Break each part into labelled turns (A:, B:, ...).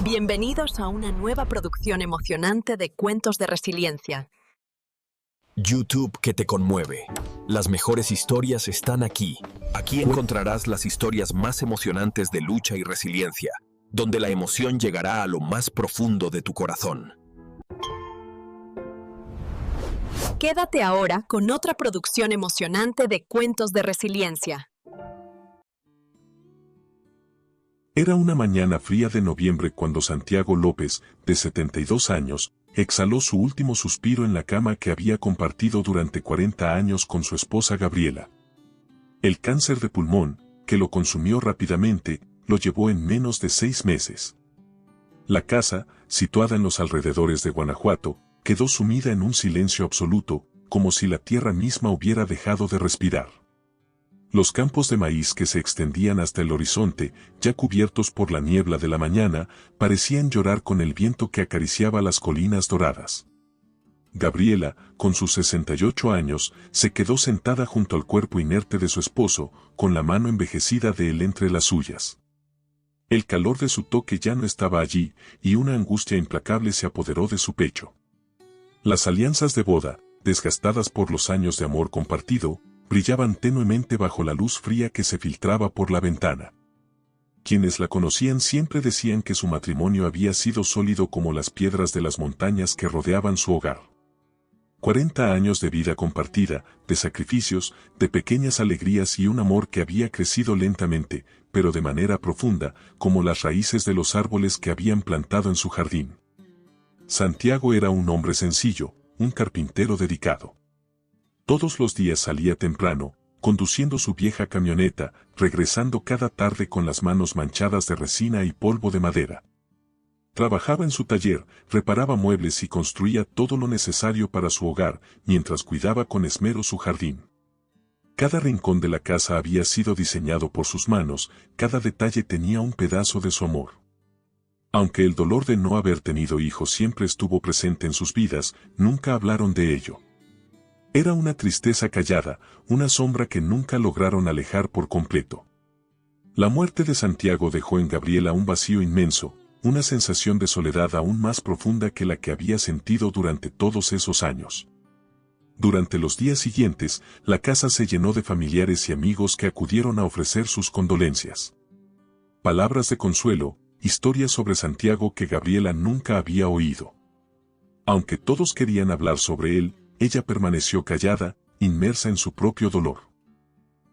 A: Bienvenidos a una nueva producción emocionante de Cuentos de Resiliencia.
B: YouTube que te conmueve. Las mejores historias están aquí. Aquí encontrarás las historias más emocionantes de lucha y resiliencia, donde la emoción llegará a lo más profundo de tu corazón.
A: Quédate ahora con otra producción emocionante de Cuentos de Resiliencia.
C: Era una mañana fría de noviembre cuando Santiago López, de 72 años, exhaló su último suspiro en la cama que había compartido durante 40 años con su esposa Gabriela. El cáncer de pulmón, que lo consumió rápidamente, lo llevó en menos de 6 meses. La casa, situada en los alrededores de Guanajuato, quedó sumida en un silencio absoluto, como si la tierra misma hubiera dejado de respirar. Los campos de maíz que se extendían hasta el horizonte, ya cubiertos por la niebla de la mañana, parecían llorar con el viento que acariciaba las colinas doradas. Gabriela, con sus 68 años, se quedó sentada junto al cuerpo inerte de su esposo, con la mano envejecida de él entre las suyas. El calor de su toque ya no estaba allí, y una angustia implacable se apoderó de su pecho. Las alianzas de boda, desgastadas por los años de amor compartido, brillaban tenuemente bajo la luz fría que se filtraba por la ventana. Quienes la conocían siempre decían que su matrimonio había sido sólido como las piedras de las montañas que rodeaban su hogar. 40 años de vida compartida, de sacrificios, de pequeñas alegrías y un amor que había crecido lentamente, pero de manera profunda, como las raíces de los árboles que habían plantado en su jardín. Santiago era un hombre sencillo, un carpintero dedicado. Todos los días salía temprano, conduciendo su vieja camioneta, regresando cada tarde con las manos manchadas de resina y polvo de madera. Trabajaba en su taller, reparaba muebles y construía todo lo necesario para su hogar, mientras cuidaba con esmero su jardín. Cada rincón de la casa había sido diseñado por sus manos, cada detalle tenía un pedazo de su amor. Aunque el dolor de no haber tenido hijos siempre estuvo presente en sus vidas, nunca hablaron de ello. Era una tristeza callada, una sombra que nunca lograron alejar por completo. La muerte de Santiago dejó en Gabriela un vacío inmenso, una sensación de soledad aún más profunda que la que había sentido durante todos esos años. Durante los días siguientes, la casa se llenó de familiares y amigos que acudieron a ofrecer sus condolencias. Palabras de consuelo, historias sobre Santiago que Gabriela nunca había oído. Aunque todos querían hablar sobre él, ella permaneció callada, inmersa en su propio dolor.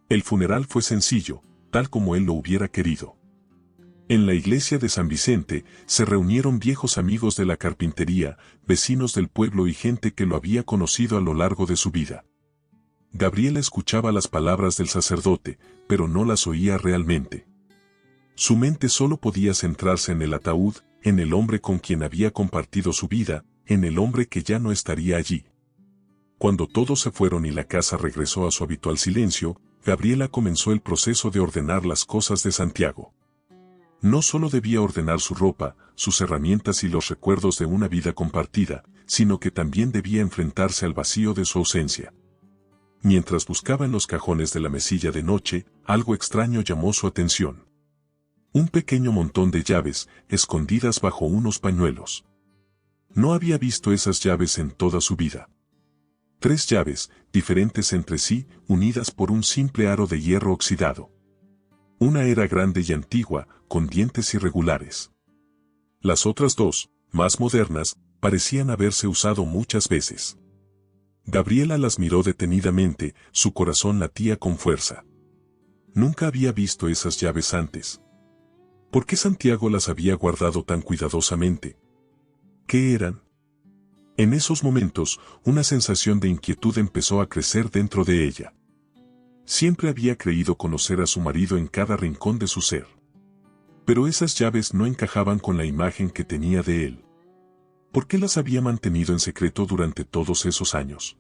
C: El funeral fue sencillo, tal como él lo hubiera querido. En la iglesia de San Vicente, se reunieron viejos amigos de la carpintería, vecinos del pueblo y gente que lo había conocido a lo largo de su vida. Gabriela escuchaba las palabras del sacerdote, pero no las oía realmente. Su mente solo podía centrarse en el ataúd, en el hombre con quien había compartido su vida, en el hombre que ya no estaría allí. Cuando todos se fueron y la casa regresó a su habitual silencio, Gabriela comenzó el proceso de ordenar las cosas de Santiago. No solo debía ordenar su ropa, sus herramientas y los recuerdos de una vida compartida, sino que también debía enfrentarse al vacío de su ausencia. Mientras buscaba en los cajones de la mesilla de noche, algo extraño llamó su atención. Un pequeño montón de llaves, escondidas bajo unos pañuelos. No había visto esas llaves en toda su vida. 3 llaves, diferentes entre sí, unidas por un simple aro de hierro oxidado. Una era grande y antigua, con dientes irregulares. Las otras 2, más modernas, parecían haberse usado muchas veces. Gabriela las miró detenidamente, su corazón latía con fuerza. Nunca había visto esas llaves antes. ¿Por qué Santiago las había guardado tan cuidadosamente? ¿Qué eran? En esos momentos, una sensación de inquietud empezó a crecer dentro de ella. Siempre había creído conocer a su marido en cada rincón de su ser. Pero esas llaves no encajaban con la imagen que tenía de él. ¿Por qué las había mantenido en secreto durante todos esos años?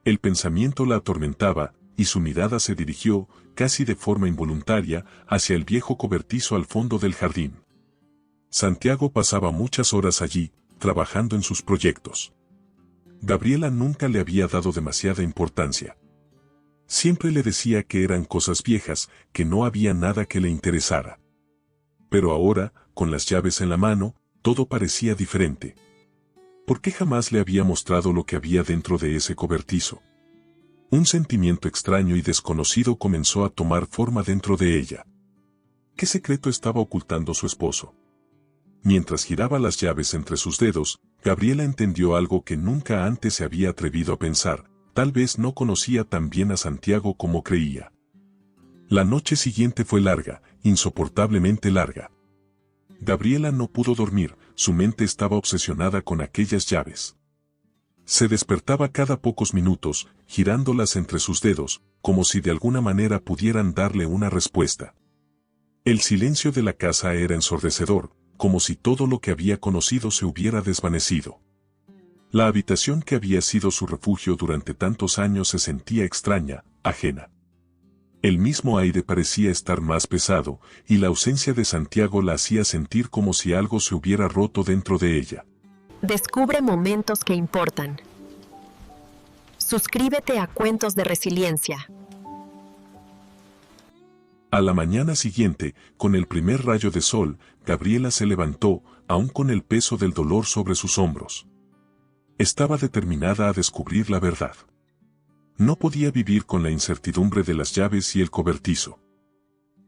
C: El pensamiento la atormentaba, y su mirada se dirigió, casi de forma involuntaria, hacia el viejo cobertizo al fondo del jardín. Santiago pasaba muchas horas allí, trabajando en sus proyectos. Gabriela nunca le había dado demasiada importancia. Siempre le decía que eran cosas viejas, que no había nada que le interesara. Pero ahora, con las llaves en la mano, todo parecía diferente. ¿Por qué jamás le había mostrado lo que había dentro de ese cobertizo? Un sentimiento extraño y desconocido comenzó a tomar forma dentro de ella. ¿Qué secreto estaba ocultando su esposo? Mientras giraba las llaves entre sus dedos, Gabriela entendió algo que nunca antes se había atrevido a pensar. Tal vez no conocía tan bien a Santiago como creía. La noche siguiente fue larga, insoportablemente larga. Gabriela no pudo dormir, su mente estaba obsesionada con aquellas llaves. Se despertaba cada pocos minutos, girándolas entre sus dedos, como si de alguna manera pudieran darle una respuesta. El silencio de la casa era ensordecedor, como si todo lo que había conocido se hubiera desvanecido. La habitación que había sido su refugio durante tantos años se sentía extraña, ajena. El mismo aire parecía estar más pesado, y la ausencia de Santiago la hacía sentir como si algo se hubiera roto dentro de ella.
A: Descubre momentos que importan. Suscríbete a Cuentos de Resiliencia.
C: A la mañana siguiente, con el primer rayo de sol, Gabriela se levantó, aún con el peso del dolor sobre sus hombros. Estaba determinada a descubrir la verdad. No podía vivir con la incertidumbre de las llaves y el cobertizo.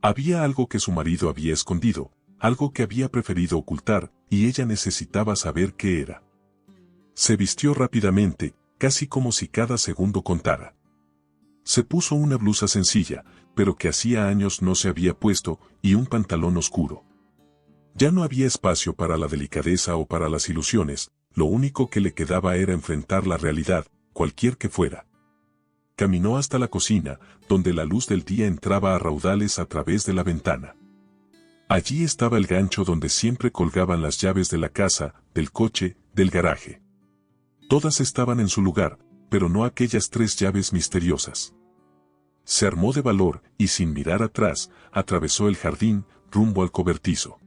C: Había algo que su marido había escondido, algo que había preferido ocultar, y ella necesitaba saber qué era. Se vistió rápidamente, casi como si cada segundo contara. Se puso una blusa sencilla, pero que hacía años no se había puesto, y un pantalón oscuro. Ya no había espacio para la delicadeza o para las ilusiones, lo único que le quedaba era enfrentar la realidad, cualquier que fuera. Caminó hasta la cocina, donde la luz del día entraba a raudales a través de la ventana. Allí estaba el gancho donde siempre colgaban las llaves de la casa, del coche, del garaje. Todas estaban en su lugar, pero no aquellas 3 llaves misteriosas. Se armó de valor y sin mirar atrás, atravesó el jardín, rumbo al cobertizo.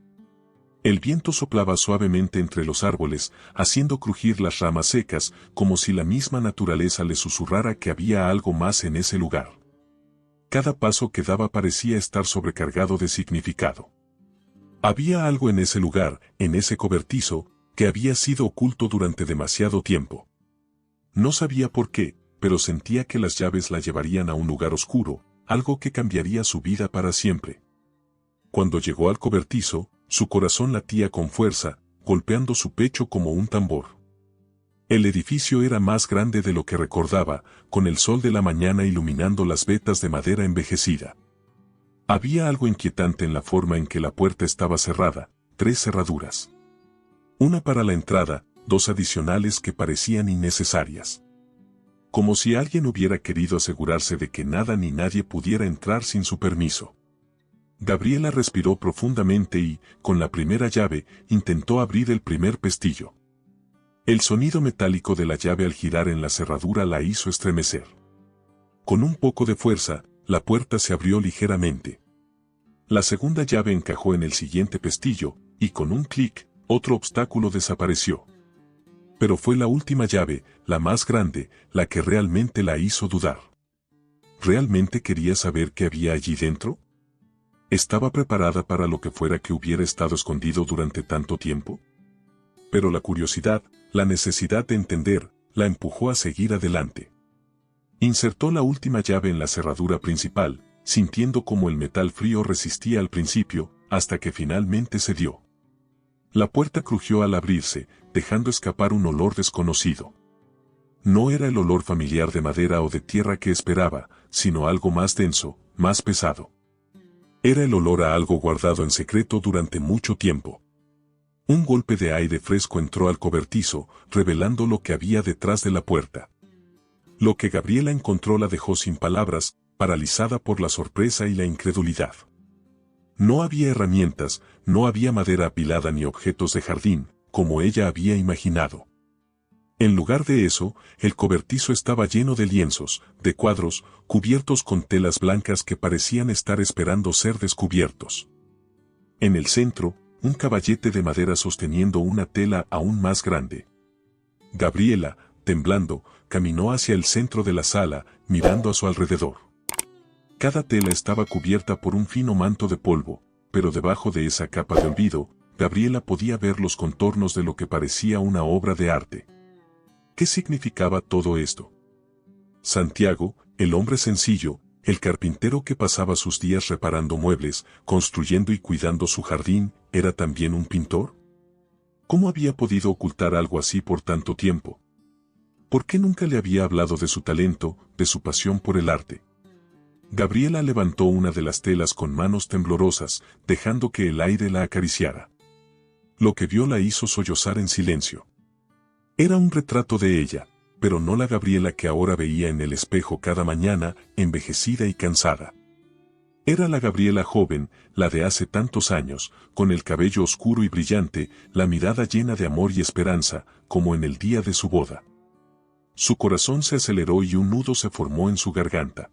C: El viento soplaba suavemente entre los árboles, haciendo crujir las ramas secas, como si la misma naturaleza le susurrara que había algo más en ese lugar. Cada paso que daba parecía estar sobrecargado de significado. Había algo en ese lugar, en ese cobertizo, que había sido oculto durante demasiado tiempo. No sabía por qué, pero sentía que las llaves la llevarían a un lugar oscuro, algo que cambiaría su vida para siempre. Cuando llegó al cobertizo, su corazón latía con fuerza, golpeando su pecho como un tambor. El edificio era más grande de lo que recordaba, con el sol de la mañana iluminando las vetas de madera envejecida. Había algo inquietante en la forma en que la puerta estaba cerrada, 3 cerraduras. Una para la entrada, 2 adicionales que parecían innecesarias. Como si alguien hubiera querido asegurarse de que nada ni nadie pudiera entrar sin su permiso. Gabriela respiró profundamente y, con la primera llave, intentó abrir el primer pestillo. El sonido metálico de la llave al girar en la cerradura la hizo estremecer. Con un poco de fuerza, la puerta se abrió ligeramente. La segunda llave encajó en el siguiente pestillo, y con un clic, otro obstáculo desapareció. Pero fue la última llave, la más grande, la que realmente la hizo dudar. ¿Realmente quería saber qué había allí dentro? ¿Estaba preparada para lo que fuera que hubiera estado escondido durante tanto tiempo? Pero la curiosidad, la necesidad de entender, la empujó a seguir adelante. Insertó la última llave en la cerradura principal, sintiendo cómo el metal frío resistía al principio, hasta que finalmente cedió. La puerta crujió al abrirse, dejando escapar un olor desconocido. No era el olor familiar de madera o de tierra que esperaba, sino algo más denso, más pesado. Era el olor a algo guardado en secreto durante mucho tiempo. Un golpe de aire fresco entró al cobertizo, revelando lo que había detrás de la puerta. Lo que Gabriela encontró la dejó sin palabras, paralizada por la sorpresa y la incredulidad. No había herramientas, no había madera apilada ni objetos de jardín, como ella había imaginado. En lugar de eso, el cobertizo estaba lleno de lienzos, de cuadros, cubiertos con telas blancas que parecían estar esperando ser descubiertos. En el centro, un caballete de madera sosteniendo una tela aún más grande. Gabriela, temblando, caminó hacia el centro de la sala, mirando a su alrededor. Cada tela estaba cubierta por un fino manto de polvo, pero debajo de esa capa de olvido, Gabriela podía ver los contornos de lo que parecía una obra de arte. ¿Qué significaba todo esto? Santiago, el hombre sencillo, el carpintero que pasaba sus días reparando muebles, construyendo y cuidando su jardín, ¿era también un pintor? ¿Cómo había podido ocultar algo así por tanto tiempo? ¿Por qué nunca le había hablado de su talento, de su pasión por el arte? Gabriela levantó una de las telas con manos temblorosas, dejando que el aire la acariciara. Lo que vio la hizo sollozar en silencio. Era un retrato de ella, pero no la Gabriela que ahora veía en el espejo cada mañana, envejecida y cansada. Era la Gabriela joven, la de hace tantos años, con el cabello oscuro y brillante, la mirada llena de amor y esperanza, como en el día de su boda. Su corazón se aceleró y un nudo se formó en su garganta.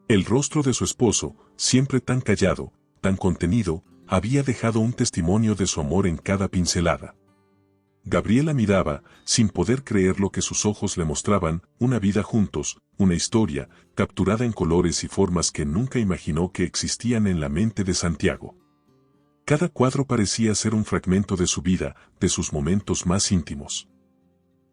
C: El rostro de su esposo, siempre tan callado, tan contenido, había dejado un testimonio de su amor en cada pincelada. Gabriela miraba, sin poder creer lo que sus ojos le mostraban, una vida juntos, una historia, capturada en colores y formas que nunca imaginó que existían en la mente de Santiago. Cada cuadro parecía ser un fragmento de su vida, de sus momentos más íntimos.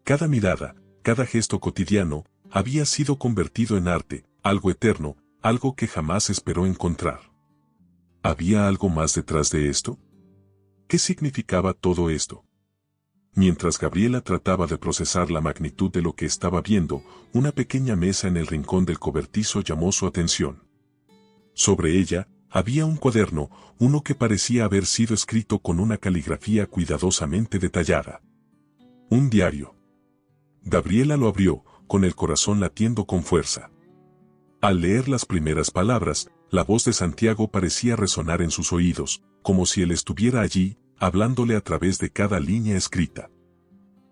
C: Cada mirada, cada gesto cotidiano, había sido convertido en arte, algo eterno, algo que jamás esperó encontrar. ¿Había algo más detrás de esto? ¿Qué significaba todo esto? Mientras Gabriela trataba de procesar la magnitud de lo que estaba viendo, una pequeña mesa en el rincón del cobertizo llamó su atención. Sobre ella, había un cuaderno, uno que parecía haber sido escrito con una caligrafía cuidadosamente detallada. Un diario. Gabriela lo abrió, con el corazón latiendo con fuerza. Al leer las primeras palabras, la voz de Santiago parecía resonar en sus oídos, como si él estuviera allí, hablándole a través de cada línea escrita.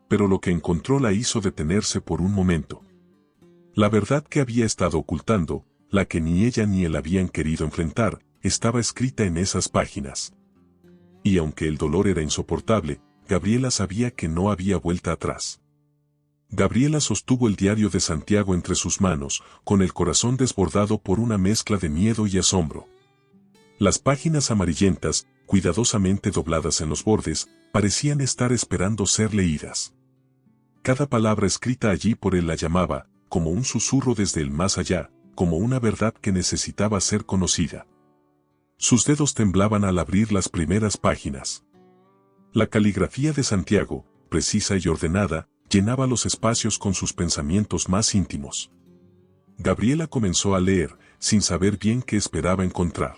C: Pero lo que encontró la hizo detenerse por un momento. La verdad que había estado ocultando, la que ni ella ni él habían querido enfrentar, estaba escrita en esas páginas. Y aunque el dolor era insoportable, Gabriela sabía que no había vuelta atrás. Gabriela sostuvo el diario de Santiago entre sus manos, con el corazón desbordado por una mezcla de miedo y asombro. Las páginas amarillentas, cuidadosamente dobladas en los bordes, parecían estar esperando ser leídas. Cada palabra escrita allí por él la llamaba, como un susurro desde el más allá, como una verdad que necesitaba ser conocida. Sus dedos temblaban al abrir las primeras páginas. La caligrafía de Santiago, precisa y ordenada, llenaba los espacios con sus pensamientos más íntimos. Gabriela comenzó a leer, sin saber bien qué esperaba encontrar.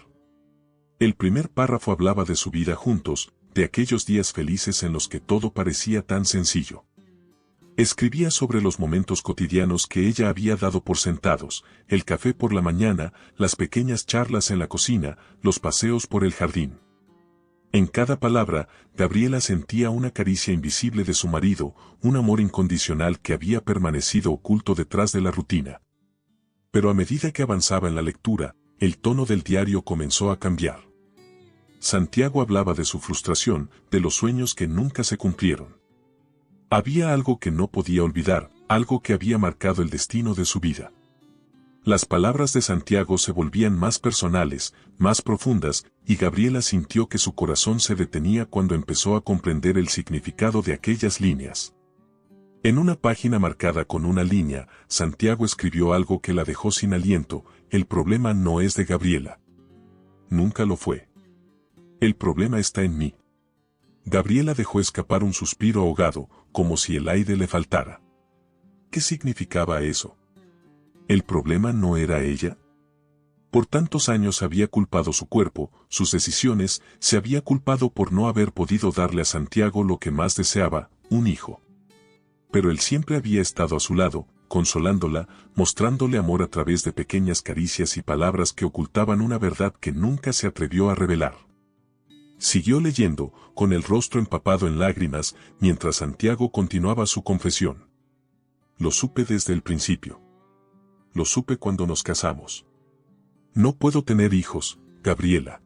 C: El primer párrafo hablaba de su vida juntos, de aquellos días felices en los que todo parecía tan sencillo. Escribía sobre los momentos cotidianos que ella había dado por sentados, el café por la mañana, las pequeñas charlas en la cocina, los paseos por el jardín. En cada palabra, Gabriela sentía una caricia invisible de su marido, un amor incondicional que había permanecido oculto detrás de la rutina. Pero a medida que avanzaba en la lectura, el tono del diario comenzó a cambiar. Santiago hablaba de su frustración, de los sueños que nunca se cumplieron. Había algo que no podía olvidar, algo que había marcado el destino de su vida. Las palabras de Santiago se volvían más personales, más profundas, y Gabriela sintió que su corazón se detenía cuando empezó a comprender el significado de aquellas líneas. En una página marcada con una línea, Santiago escribió algo que la dejó sin aliento: el problema no es de Gabriela. Nunca lo fue. El problema está en mí. Gabriela dejó escapar un suspiro ahogado, como si el aire le faltara. ¿Qué significaba eso? ¿El problema no era ella? Por tantos años había culpado su cuerpo, sus decisiones, se había culpado por no haber podido darle a Santiago lo que más deseaba, un hijo. Pero él siempre había estado a su lado, consolándola, mostrándole amor a través de pequeñas caricias y palabras que ocultaban una verdad que nunca se atrevió a revelar. Siguió leyendo, con el rostro empapado en lágrimas, mientras Santiago continuaba su confesión. Lo supe desde el principio. Lo supe cuando nos casamos. No puedo tener hijos, Gabriela.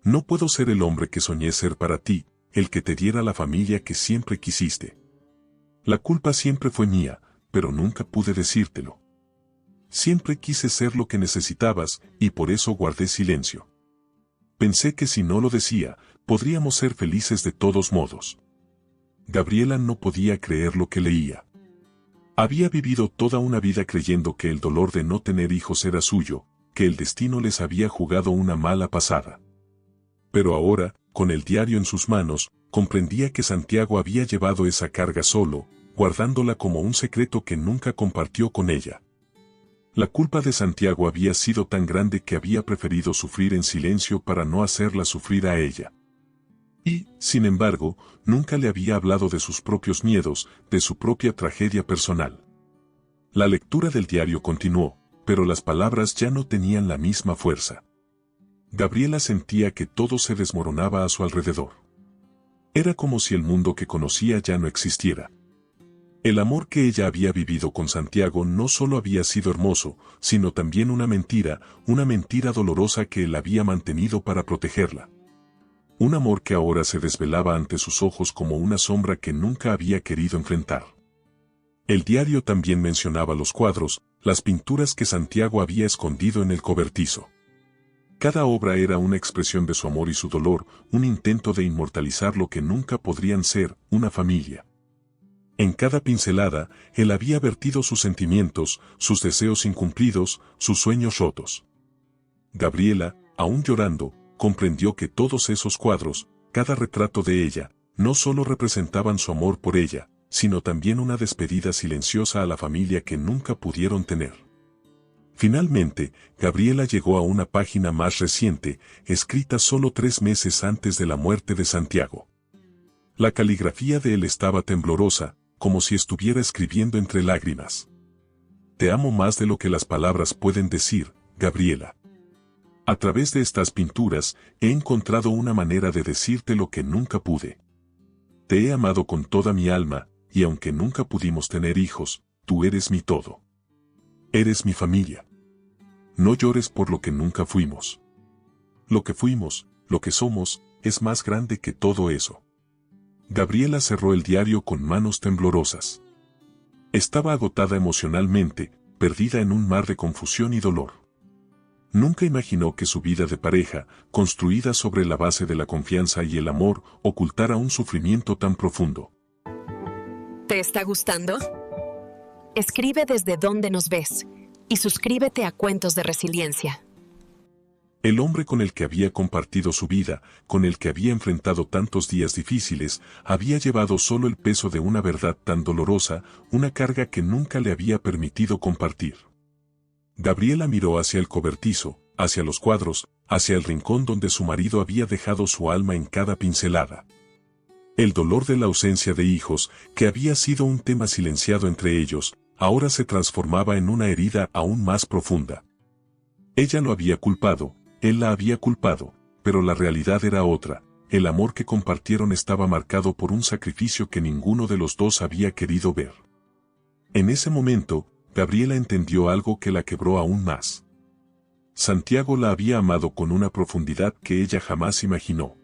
C: No puedo ser el hombre que soñé ser para ti, el que te diera la familia que siempre quisiste. La culpa siempre fue mía, pero nunca pude decírtelo. Siempre quise ser lo que necesitabas, y por eso guardé silencio. Pensé que si no lo decía, podríamos ser felices de todos modos. Gabriela no podía creer lo que leía. Había vivido toda una vida creyendo que el dolor de no tener hijos era suyo, que el destino les había jugado una mala pasada. Pero ahora, con el diario en sus manos, comprendía que Santiago había llevado esa carga solo, guardándola como un secreto que nunca compartió con ella. La culpa de Santiago había sido tan grande que había preferido sufrir en silencio para no hacerla sufrir a ella. Y, sin embargo, nunca le había hablado de sus propios miedos, de su propia tragedia personal. La lectura del diario continuó, pero las palabras ya no tenían la misma fuerza. Gabriela sentía que todo se desmoronaba a su alrededor. Era como si el mundo que conocía ya no existiera. El amor que ella había vivido con Santiago no solo había sido hermoso, sino también una mentira dolorosa que él había mantenido para protegerla. Un amor que ahora se desvelaba ante sus ojos como una sombra que nunca había querido enfrentar. El diario también mencionaba los cuadros, las pinturas que Santiago había escondido en el cobertizo. Cada obra era una expresión de su amor y su dolor, un intento de inmortalizar lo que nunca podrían ser, una familia. En cada pincelada, él había vertido sus sentimientos, sus deseos incumplidos, sus sueños rotos. Gabriela, aún llorando, comprendió que todos esos cuadros, cada retrato de ella, no solo representaban su amor por ella, sino también una despedida silenciosa a la familia que nunca pudieron tener. Finalmente, Gabriela llegó a una página más reciente, escrita solo 3 meses antes de la muerte de Santiago. La caligrafía de él estaba temblorosa, como si estuviera escribiendo entre lágrimas. Te amo más de lo que las palabras pueden decir, Gabriela. A través de estas pinturas, he encontrado una manera de decirte lo que nunca pude. Te he amado con toda mi alma, y aunque nunca pudimos tener hijos, tú eres mi todo. Eres mi familia. No llores por lo que nunca fuimos. Lo que fuimos, lo que somos, es más grande que todo eso. Gabriela cerró el diario con manos temblorosas. Estaba agotada emocionalmente, perdida en un mar de confusión y dolor. Nunca imaginó que su vida de pareja, construida sobre la base de la confianza y el amor, ocultara un sufrimiento tan profundo.
A: ¿Te está gustando? Escribe desde dónde nos ves y suscríbete a Cuentos de Resiliencia.
C: El hombre con el que había compartido su vida, con el que había enfrentado tantos días difíciles, había llevado solo el peso de una verdad tan dolorosa, una carga que nunca le había permitido compartir. Gabriela miró hacia el cobertizo, hacia los cuadros, hacia el rincón donde su marido había dejado su alma en cada pincelada. El dolor de la ausencia de hijos, que había sido un tema silenciado entre ellos, ahora se transformaba en una herida aún más profunda. Ella lo había culpado, él la había culpado, pero la realidad era otra. El amor que compartieron estaba marcado por un sacrificio que ninguno de los dos había querido ver. En ese momento, Gabriela entendió algo que la quebró aún más. Santiago la había amado con una profundidad que ella jamás imaginó.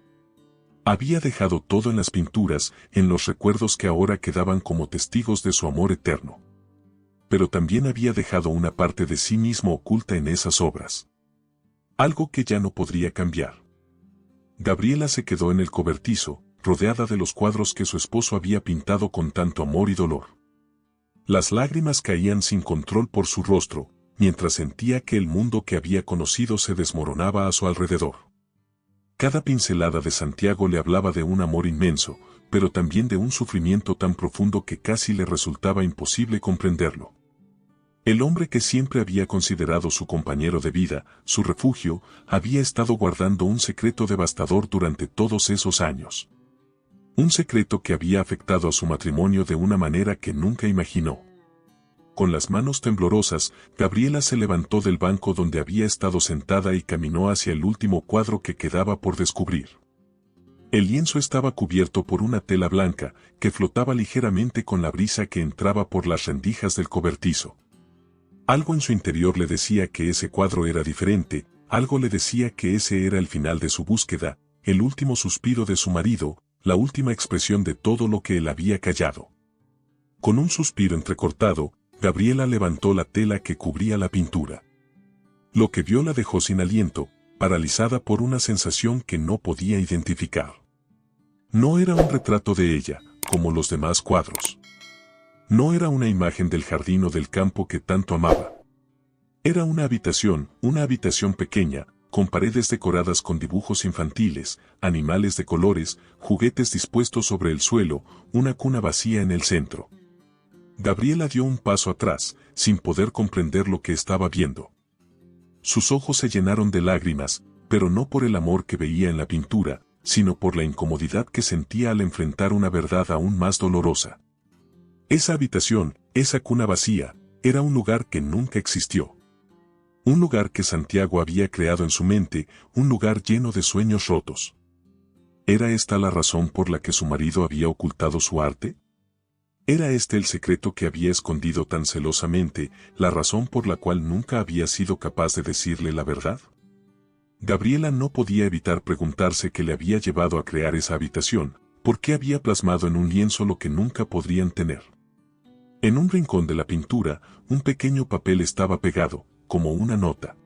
C: Había dejado todo en las pinturas, en los recuerdos que ahora quedaban como testigos de su amor eterno. Pero también había dejado una parte de sí mismo oculta en esas obras. Algo que ya no podría cambiar. Gabriela se quedó en el cobertizo, rodeada de los cuadros que su esposo había pintado con tanto amor y dolor. Las lágrimas caían sin control por su rostro, mientras sentía que el mundo que había conocido se desmoronaba a su alrededor. Cada pincelada de Santiago le hablaba de un amor inmenso, pero también de un sufrimiento tan profundo que casi le resultaba imposible comprenderlo. El hombre que siempre había considerado su compañero de vida, su refugio, había estado guardando un secreto devastador durante todos esos años. Un secreto que había afectado a su matrimonio de una manera que nunca imaginó. Con las manos temblorosas, Gabriela se levantó del banco donde había estado sentada y caminó hacia el último cuadro que quedaba por descubrir. El lienzo estaba cubierto por una tela blanca, que flotaba ligeramente con la brisa que entraba por las rendijas del cobertizo. Algo en su interior le decía que ese cuadro era diferente, algo le decía que ese era el final de su búsqueda, el último suspiro de su marido, la última expresión de todo lo que él había callado. Con un suspiro entrecortado, Gabriela levantó la tela que cubría la pintura. Lo que vio la dejó sin aliento, paralizada por una sensación que no podía identificar. No era un retrato de ella, como los demás cuadros. No era una imagen del jardín o del campo que tanto amaba. Era una habitación pequeña, con paredes decoradas con dibujos infantiles, animales de colores, juguetes dispuestos sobre el suelo, una cuna vacía en el centro. Gabriela dio un paso atrás, sin poder comprender lo que estaba viendo. Sus ojos se llenaron de lágrimas, pero no por el amor que veía en la pintura, sino por la incomodidad que sentía al enfrentar una verdad aún más dolorosa. Esa habitación, esa cuna vacía, era un lugar que nunca existió. Un lugar que Santiago había creado en su mente, un lugar lleno de sueños rotos. ¿Era esta la razón por la que su marido había ocultado su arte? ¿Era este el secreto que había escondido tan celosamente, la razón por la cual nunca había sido capaz de decirle la verdad? Gabriela no podía evitar preguntarse qué le había llevado a crear esa habitación, por qué había plasmado en un lienzo lo que nunca podrían tener. En un rincón de la pintura, un pequeño papel estaba pegado, como una nota.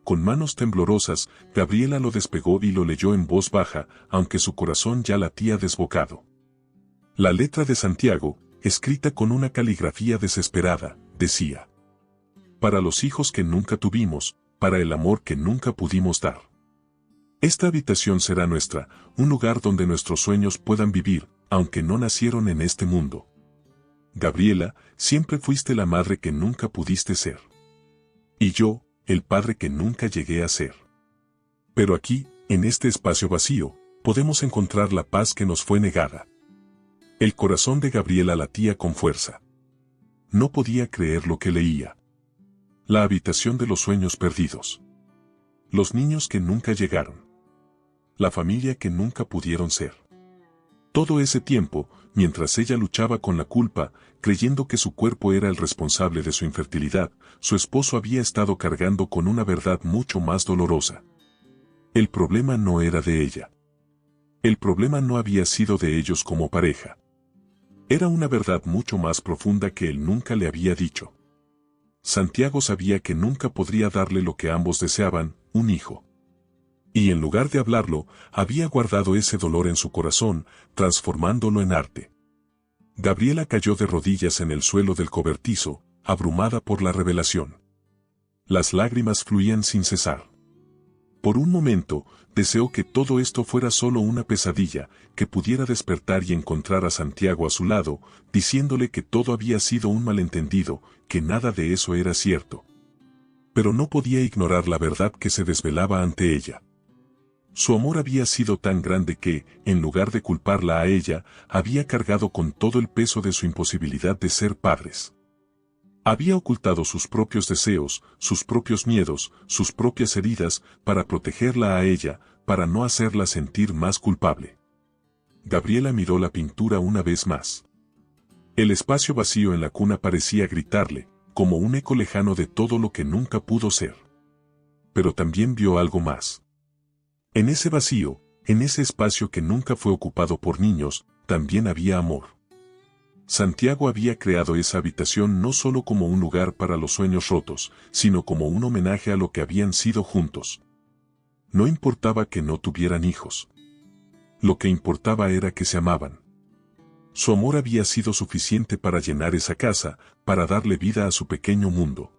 C: Con manos temblorosas, Gabriela lo despegó y lo leyó en voz baja, aunque su corazón ya latía desbocado. La letra de Santiago, escrita con una caligrafía desesperada, decía: para los hijos que nunca tuvimos, para el amor que nunca pudimos dar. Esta habitación será nuestra, un lugar donde nuestros sueños puedan vivir, aunque no nacieron en este mundo. Gabriela, siempre fuiste la madre que nunca pudiste ser. Y yo, el padre que nunca llegué a ser. Pero aquí, en este espacio vacío, podemos encontrar la paz que nos fue negada. El corazón de Gabriela latía con fuerza. No podía creer lo que leía. La habitación de los sueños perdidos. Los niños que nunca llegaron. La familia que nunca pudieron ser. Todo ese tiempo, mientras ella luchaba con la culpa, creyendo que su cuerpo era el responsable de su infertilidad, su esposo había estado cargando con una verdad mucho más dolorosa. El problema no era de ella. El problema no había sido de ellos como pareja. Era una verdad mucho más profunda que él nunca le había dicho. Santiago sabía que nunca podría darle lo que ambos deseaban, un hijo. Y en lugar de hablarlo, había guardado ese dolor en su corazón, transformándolo en arte. Gabriela cayó de rodillas en el suelo del cobertizo, abrumada por la revelación. Las lágrimas fluían sin cesar. Por un momento, deseó que todo esto fuera solo una pesadilla, que pudiera despertar y encontrar a Santiago a su lado, diciéndole que todo había sido un malentendido, que nada de eso era cierto. Pero no podía ignorar la verdad que se desvelaba ante ella. Su amor había sido tan grande que, en lugar de culparla a ella, había cargado con todo el peso de su imposibilidad de ser padres. Había ocultado sus propios deseos, sus propios miedos, sus propias heridas, para protegerla a ella, para no hacerla sentir más culpable. Gabriela miró la pintura una vez más. El espacio vacío en la cuna parecía gritarle, como un eco lejano de todo lo que nunca pudo ser. Pero también vio algo más. En ese vacío, en ese espacio que nunca fue ocupado por niños, también había amor. Santiago había creado esa habitación no solo como un lugar para los sueños rotos, sino como un homenaje a lo que habían sido juntos. No importaba que no tuvieran hijos. Lo que importaba era que se amaban. Su amor había sido suficiente para llenar esa casa, para darle vida a su pequeño mundo.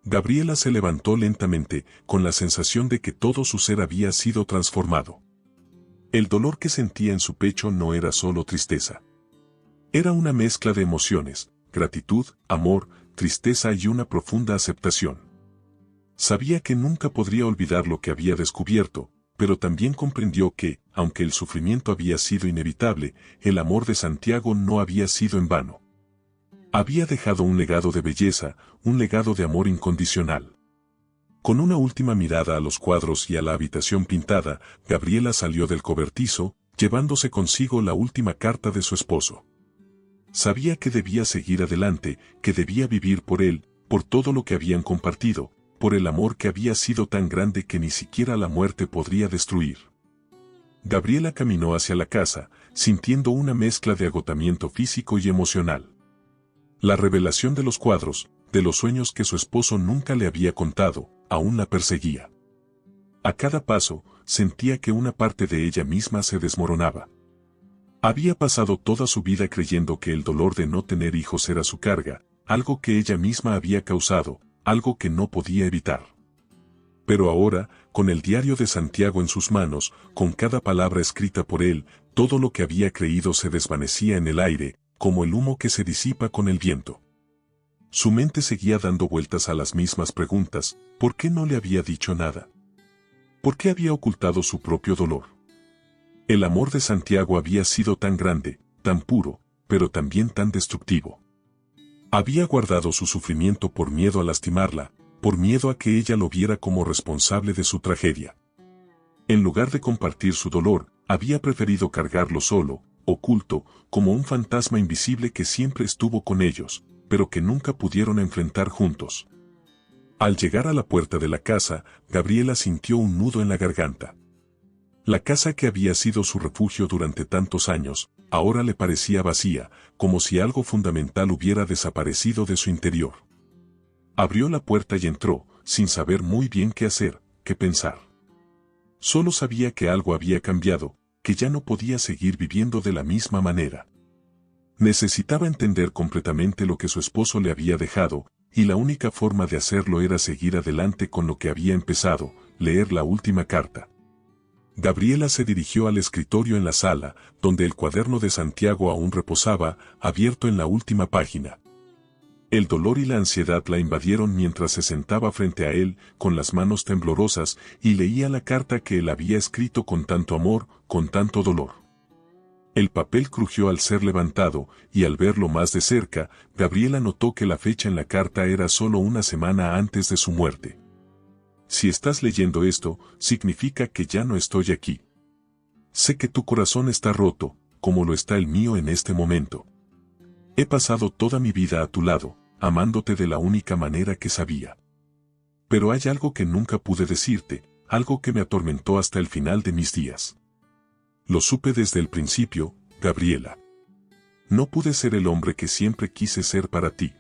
C: Gabriela se levantó lentamente, con la sensación de que todo su ser había sido transformado. El dolor que sentía en su pecho no era solo tristeza. Era una mezcla de emociones, gratitud, amor, tristeza y una profunda aceptación. Sabía que nunca podría olvidar lo que había descubierto, pero también comprendió que, aunque el sufrimiento había sido inevitable, el amor de Santiago no había sido en vano. Había dejado un legado de belleza, un legado de amor incondicional. Con una última mirada a los cuadros y a la habitación pintada, Gabriela salió del cobertizo, llevándose consigo la última carta de su esposo. Sabía que debía seguir adelante, que debía vivir por él, por todo lo que habían compartido, por el amor que había sido tan grande que ni siquiera la muerte podría destruir. Gabriela caminó hacia la casa, sintiendo una mezcla de agotamiento físico y emocional. La revelación de los cuadros, de los sueños que su esposo nunca le había contado, aún la perseguía. A cada paso, sentía que una parte de ella misma se desmoronaba. Había pasado toda su vida creyendo que el dolor de no tener hijos era su carga, algo que ella misma había causado, algo que no podía evitar. Pero ahora, con el diario de Santiago en sus manos, con cada palabra escrita por él, todo lo que había creído se desvanecía en el aire, como el humo que se disipa con el viento. Su mente seguía dando vueltas a las mismas preguntas: ¿por qué no le había dicho nada? ¿Por qué había ocultado su propio dolor? El amor de Santiago había sido tan grande, tan puro, pero también tan destructivo. Había guardado su sufrimiento por miedo a lastimarla, por miedo a que ella lo viera como responsable de su tragedia. En lugar de compartir su dolor, había preferido cargarlo solo, oculto, como un fantasma invisible que siempre estuvo con ellos, pero que nunca pudieron enfrentar juntos. Al llegar a la puerta de la casa, Gabriela sintió un nudo en la garganta. La casa que había sido su refugio durante tantos años, ahora le parecía vacía, como si algo fundamental hubiera desaparecido de su interior. Abrió la puerta y entró, sin saber muy bien qué hacer, qué pensar. Solo sabía que algo había cambiado, que ya no podía seguir viviendo de la misma manera. Necesitaba entender completamente lo que su esposo le había dejado, y la única forma de hacerlo era seguir adelante con lo que había empezado, leer la última carta. Gabriela se dirigió al escritorio en la sala, donde el cuaderno de Santiago aún reposaba, abierto en la última página. El dolor y la ansiedad la invadieron mientras se sentaba frente a él, con las manos temblorosas, y leía la carta que él había escrito con tanto amor, con tanto dolor. El papel crujió al ser levantado, y al verlo más de cerca, Gabriela notó que la fecha en la carta era solo una semana antes de su muerte. Si estás leyendo esto, significa que ya no estoy aquí. Sé que tu corazón está roto, como lo está el mío en este momento. He pasado toda mi vida a tu lado, amándote de la única manera que sabía. Pero hay algo que nunca pude decirte, algo que me atormentó hasta el final de mis días. Lo supe desde el principio, Gabriela. No pude ser el hombre que siempre quise ser para ti.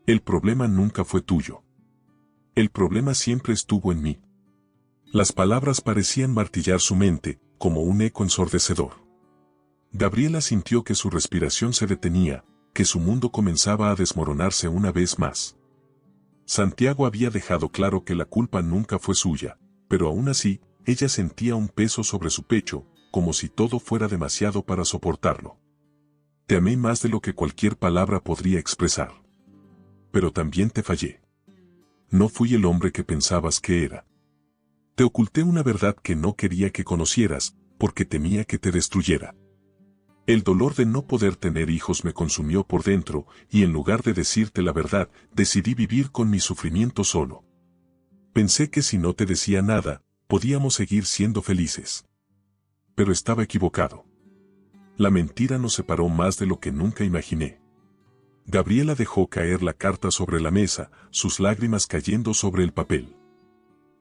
C: El problema nunca fue tuyo. El problema siempre estuvo en mí. Las palabras parecían martillar su mente, como un eco ensordecedor. Gabriela sintió que su respiración se detenía, que su mundo comenzaba a desmoronarse una vez más. Santiago había dejado claro que la culpa nunca fue suya, pero aún así, ella sentía un peso sobre su pecho, como si todo fuera demasiado para soportarlo. Te amé más de lo que cualquier palabra podría expresar. Pero también te fallé. No fui el hombre que pensabas que era. Te oculté una verdad que no quería que conocieras, porque temía que te destruyera. El dolor de no poder tener hijos me consumió por dentro, y en lugar de decirte la verdad, decidí vivir con mi sufrimiento solo. Pensé que si no te decía nada, podíamos seguir siendo felices. Pero estaba equivocado. La mentira nos separó más de lo que nunca imaginé. Gabriela dejó caer la carta sobre la mesa, sus lágrimas cayendo sobre el papel.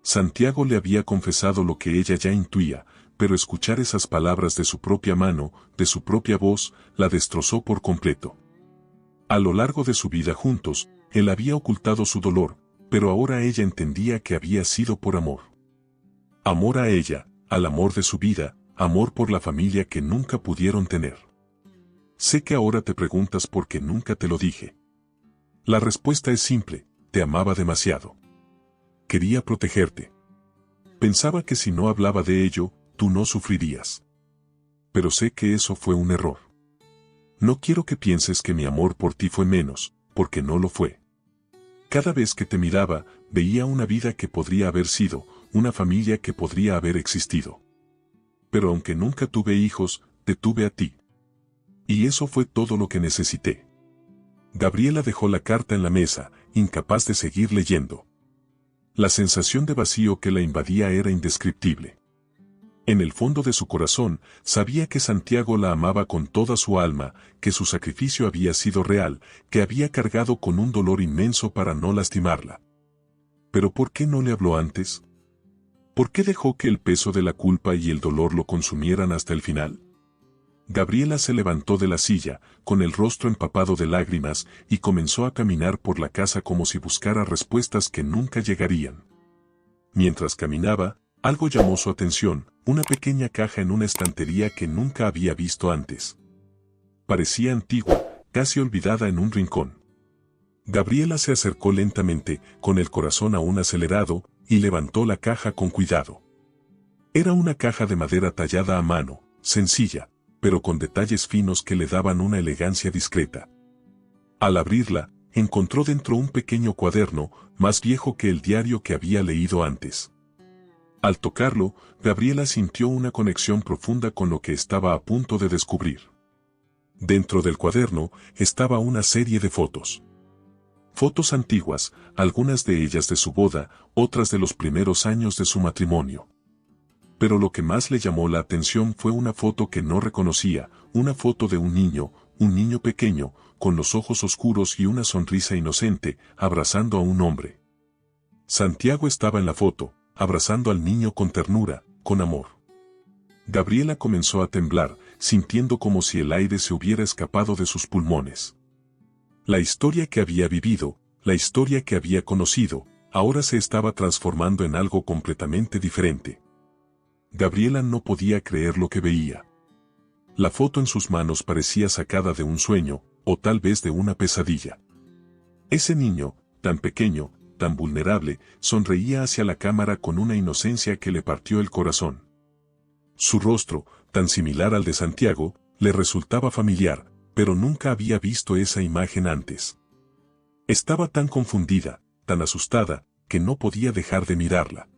C: Santiago le había confesado lo que ella ya intuía, pero escuchar esas palabras de su propia mano, de su propia voz, la destrozó por completo. A lo largo de su vida juntos, él había ocultado su dolor, pero ahora ella entendía que había sido por amor. Amor a ella, al amor de su vida, amor por la familia que nunca pudieron tener. Sé que ahora te preguntas por qué nunca te lo dije. La respuesta es simple: te amaba demasiado. Quería protegerte. Pensaba que si no hablaba de ello, tú no sufrirías. Pero sé que eso fue un error. No quiero que pienses que mi amor por ti fue menos, porque no lo fue. Cada vez que te miraba, veía una vida que podría haber sido, una familia que podría haber existido. Pero aunque nunca tuve hijos, te tuve a ti. Y eso fue todo lo que necesité. Gabriela dejó la carta en la mesa, incapaz de seguir leyendo. La sensación de vacío que la invadía era indescriptible. En el fondo de su corazón, sabía que Santiago la amaba con toda su alma, que su sacrificio había sido real, que había cargado con un dolor inmenso para no lastimarla. ¿Pero por qué no le habló antes? ¿Por qué dejó que el peso de la culpa y el dolor lo consumieran hasta el final? Gabriela se levantó de la silla, con el rostro empapado de lágrimas, y comenzó a caminar por la casa como si buscara respuestas que nunca llegarían. Mientras caminaba, algo llamó su atención, una pequeña caja en una estantería que nunca había visto antes. Parecía antigua, casi olvidada en un rincón. Gabriela se acercó lentamente, con el corazón aún acelerado, y levantó la caja con cuidado. Era una caja de madera tallada a mano, sencilla, pero con detalles finos que le daban una elegancia discreta. Al abrirla, encontró dentro un pequeño cuaderno, más viejo que el diario que había leído antes. Al tocarlo, Gabriela sintió una conexión profunda con lo que estaba a punto de descubrir. Dentro del cuaderno estaba una serie de fotos. Fotos antiguas, algunas de ellas de su boda, otras de los primeros años de su matrimonio. Pero lo que más le llamó la atención fue una foto que no reconocía, una foto de un niño pequeño, con los ojos oscuros y una sonrisa inocente, abrazando a un hombre. Santiago estaba en la foto, abrazando al niño con ternura, con amor. Gabriela comenzó a temblar, sintiendo como si el aire se hubiera escapado de sus pulmones. La historia que había vivido, la historia que había conocido, ahora se estaba transformando en algo completamente diferente. Gabriela no podía creer lo que veía. La foto en sus manos parecía sacada de un sueño, o tal vez de una pesadilla. Ese niño, tan pequeño, tan vulnerable, sonreía hacia la cámara con una inocencia que le partió el corazón. Su rostro, tan similar al de Santiago, le resultaba familiar, pero nunca había visto esa imagen antes. Estaba tan confundida, tan asustada, que no podía dejar de mirarla.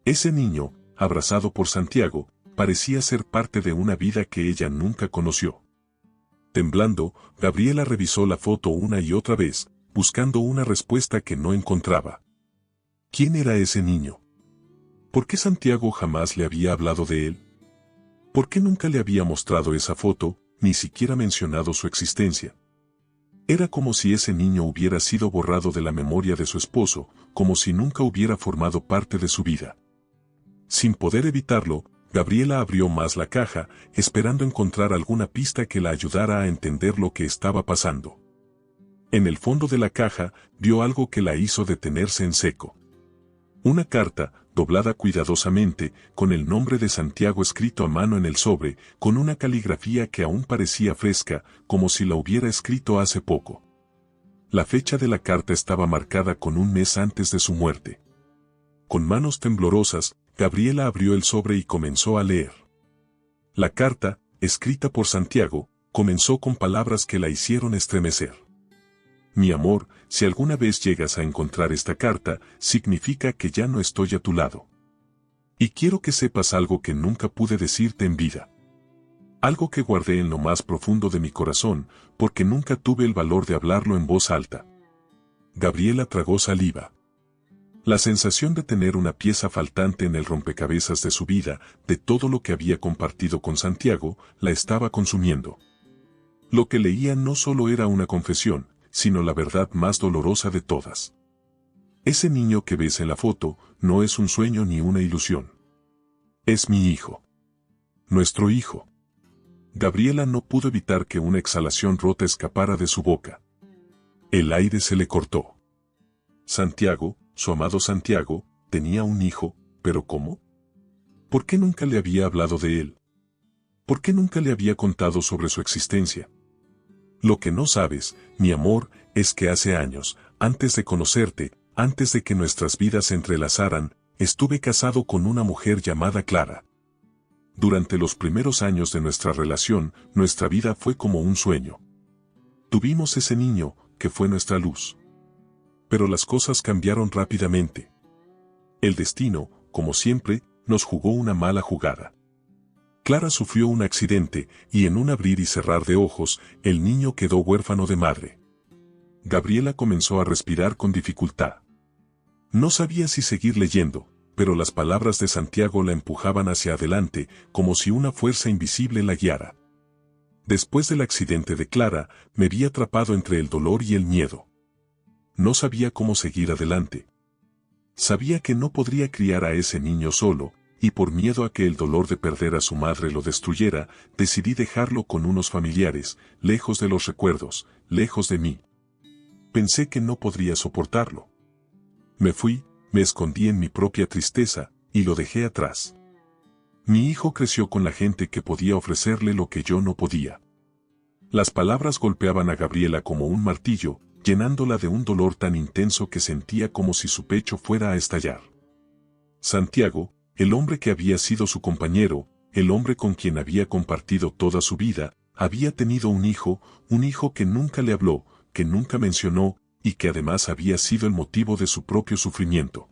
C: Ese niño, abrazado por Santiago, parecía ser parte de una vida que ella nunca conoció. Temblando, Gabriela revisó la foto una y otra vez, buscando una respuesta que no encontraba. ¿Quién era ese niño? ¿Por qué Santiago jamás le había hablado de él? ¿Por qué nunca le había mostrado esa foto, ni siquiera mencionado su existencia? Era como si ese niño hubiera sido borrado de la memoria de su esposo, como si nunca hubiera formado parte de su vida. Sin poder evitarlo, Gabriela abrió más la caja, esperando encontrar alguna pista que la ayudara a entender lo que estaba pasando. En el fondo de la caja, vio algo que la hizo detenerse en seco. Una carta, doblada cuidadosamente, con el nombre de Santiago escrito a mano en el sobre, con una caligrafía que aún parecía fresca, como si la hubiera escrito hace poco. La fecha de la carta estaba marcada con un mes antes de su muerte. Con manos temblorosas, Gabriela abrió el sobre y comenzó a leer. La carta, escrita por Santiago, comenzó con palabras que la hicieron estremecer. Mi amor, si alguna vez llegas a encontrar esta carta, significa que ya no estoy a tu lado. Y quiero que sepas algo que nunca pude decirte en vida. Algo que guardé en lo más profundo de mi corazón, porque nunca tuve el valor de hablarlo en voz alta. Gabriela tragó saliva. La sensación de tener una pieza faltante en el rompecabezas de su vida, de todo lo que había compartido con Santiago, la estaba consumiendo. Lo que leía no solo era una confesión, sino la verdad más dolorosa de todas. Ese niño que ves en la foto no es un sueño ni una ilusión. Es mi hijo. Nuestro hijo. Gabriela no pudo evitar que una exhalación rota escapara de su boca. El aire se le cortó. Santiago, su amado Santiago, tenía un hijo, pero ¿cómo? ¿Por qué nunca le había hablado de él? ¿Por qué nunca le había contado sobre su existencia? Lo que no sabes, mi amor, es que hace años, antes de conocerte, antes de que nuestras vidas se entrelazaran, estuve casado con una mujer llamada Clara. Durante los primeros años de nuestra relación, nuestra vida fue como un sueño. Tuvimos ese niño, que fue nuestra luz. Pero las cosas cambiaron rápidamente. El destino, como siempre, nos jugó una mala jugada. Clara sufrió un accidente, y en un abrir y cerrar de ojos, el niño quedó huérfano de madre. Gabriela comenzó a respirar con dificultad. No sabía si seguir leyendo, pero las palabras de Santiago la empujaban hacia adelante, como si una fuerza invisible la guiara. Después del accidente de Clara, me vi atrapado entre el dolor y el miedo. No sabía cómo seguir adelante. Sabía que no podría criar a ese niño solo, y por miedo a que el dolor de perder a su madre lo destruyera, decidí dejarlo con unos familiares, lejos de los recuerdos, lejos de mí. Pensé que no podría soportarlo. Me fui, me escondí en mi propia tristeza, y lo dejé atrás. Mi hijo creció con la gente que podía ofrecerle lo que yo no podía. Las palabras golpeaban a Gabriela como un martillo, llenándola de un dolor tan intenso que sentía como si su pecho fuera a estallar. Santiago, el hombre que había sido su compañero, el hombre con quien había compartido toda su vida, había tenido un hijo que nunca le habló, que nunca mencionó, y que además había sido el motivo de su propio sufrimiento.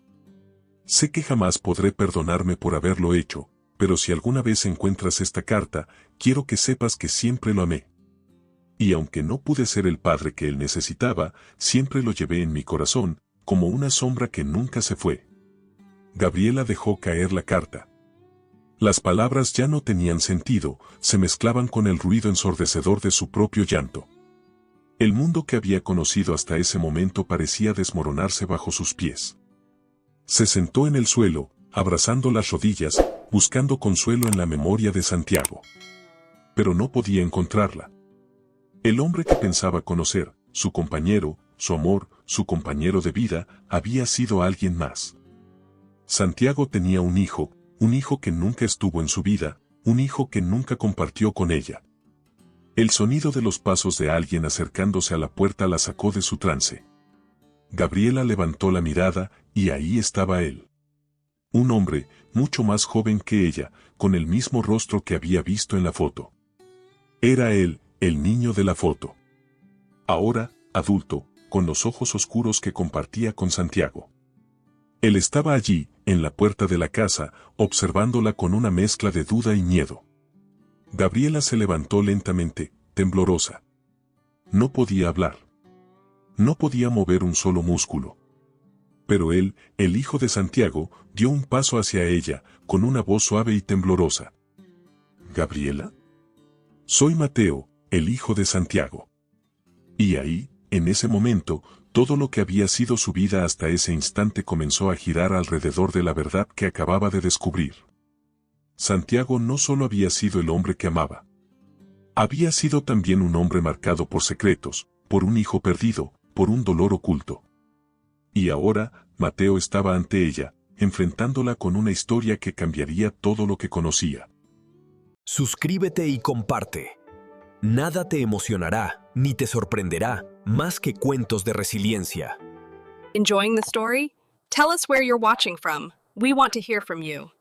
C: Sé que jamás podré perdonarme por haberlo hecho, pero si alguna vez encuentras esta carta, quiero que sepas que siempre lo amé. Y aunque no pude ser el padre que él necesitaba, siempre lo llevé en mi corazón, como una sombra que nunca se fue. Gabriela dejó caer la carta. Las palabras ya no tenían sentido, se mezclaban con el ruido ensordecedor de su propio llanto. El mundo que había conocido hasta ese momento parecía desmoronarse bajo sus pies. Se sentó en el suelo, abrazando las rodillas, buscando consuelo en la memoria de Santiago. Pero no podía encontrarla. El hombre que pensaba conocer, su compañero, su amor, su compañero de vida, había sido alguien más. Santiago tenía un hijo que nunca estuvo en su vida, un hijo que nunca compartió con ella. El sonido de los pasos de alguien acercándose a la puerta la sacó de su trance. Gabriela levantó la mirada, y ahí estaba él. Un hombre, mucho más joven que ella, con el mismo rostro que había visto en la foto. Era él, el niño de la foto. Ahora, adulto, con los ojos oscuros que compartía con Santiago. Él estaba allí, en la puerta de la casa, observándola con una mezcla de duda y miedo. Gabriela se levantó lentamente, temblorosa. No podía hablar. No podía mover un solo músculo. Pero él, el hijo de Santiago, dio un paso hacia ella, con una voz suave y temblorosa. ¿Gabriela? Soy Mateo, el hijo de Santiago. Y ahí, en ese momento, todo lo que había sido su vida hasta ese instante comenzó a girar alrededor de la verdad que acababa de descubrir. Santiago no solo había sido el hombre que amaba. Había sido también un hombre marcado por secretos, por un hijo perdido, por un dolor oculto. Y ahora, Mateo estaba ante ella, enfrentándola con una historia que cambiaría todo lo que conocía.
B: Suscríbete y comparte. Nada te emocionará ni te sorprenderá más que cuentos de resiliencia.
D: Enjoying the story? Tell us where you're watching from. We want to hear from you.